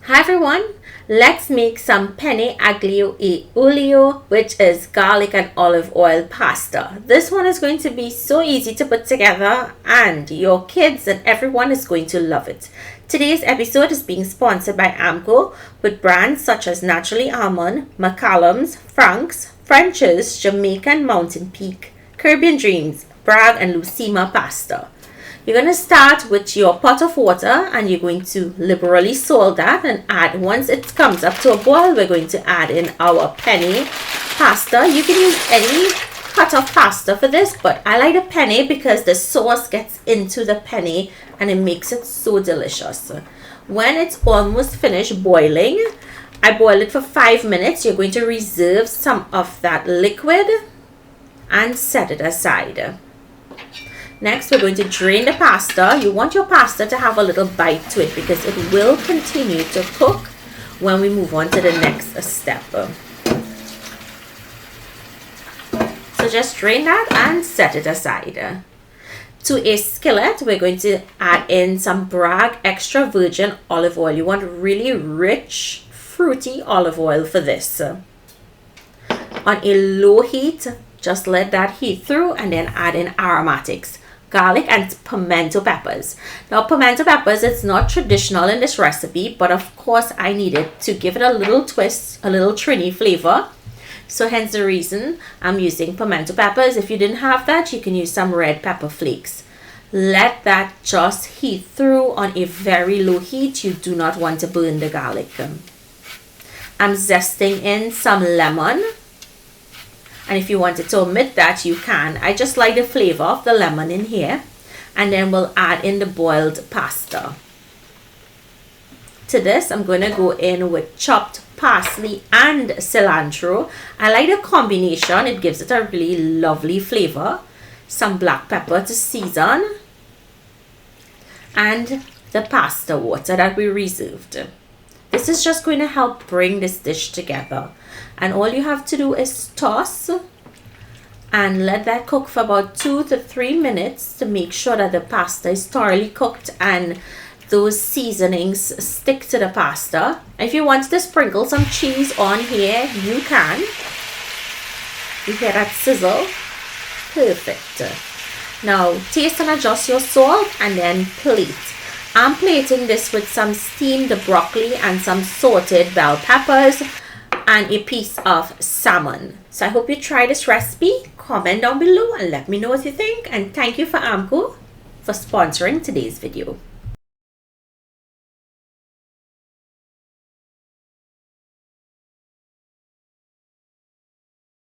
Hi everyone, let's make some penne aglio e olio, which is garlic and olive oil pasta. This one is going to be so easy to put together and your kids and everyone is going to love it. Today's episode is being sponsored by Amco with brands such as Naturally Almond, McCallum's, Frank's, French's, Jamaican Mountain Peak, Caribbean Dreams, Bragg and Lucema pasta. You're going to start with your pot of water and you're going to liberally salt that and add, once it comes up to a boil, we're going to add in our penne pasta. You can use any cut of pasta for this, but I like the penne because the sauce gets into the penne and it makes it so delicious. When it's almost finished boiling, I boil it for 5 minutes. You're going to reserve some of that liquid and set it aside. Next, we're going to drain the pasta. You want your pasta to have a little bite to it because it will continue to cook when we move on to the next step. So just drain that and set it aside. To a skillet, we're going to add in some Bragg extra virgin olive oil. You want really rich, fruity olive oil for this. On a low heat, just let that heat through and then add in aromatics. Garlic and pimento peppers. Now pimento peppers, it's not traditional in this recipe, but of course I needed to give it a little twist, a little Trini flavor. So hence the reason I'm using pimento peppers. If you didn't have that, you can use some red pepper flakes. Let that just heat through on a very low heat. You do not want to burn the garlic. I'm zesting in some lemon. And if you wanted to omit that, you can. I just like the flavor of the lemon in here. And then we'll add in the boiled pasta. To this, I'm going to go in with chopped parsley and cilantro. I like the combination. It gives it a really lovely flavor. Some black pepper to season. And the pasta water that we reserved. This is just going to help bring this dish together. And all you have to do is toss and let that cook for about 2 to 3 minutes to make sure that the pasta is thoroughly cooked and those seasonings stick to the pasta. If you want to sprinkle some cheese on here, you can. You hear that sizzle? Perfect. Now taste and adjust your salt and then plate. I'm plating this with some steamed broccoli and some sauteed bell peppers and a piece of salmon. So I hope you try this recipe. Comment down below and let me know what you think. And thank you for Amco for sponsoring today's video.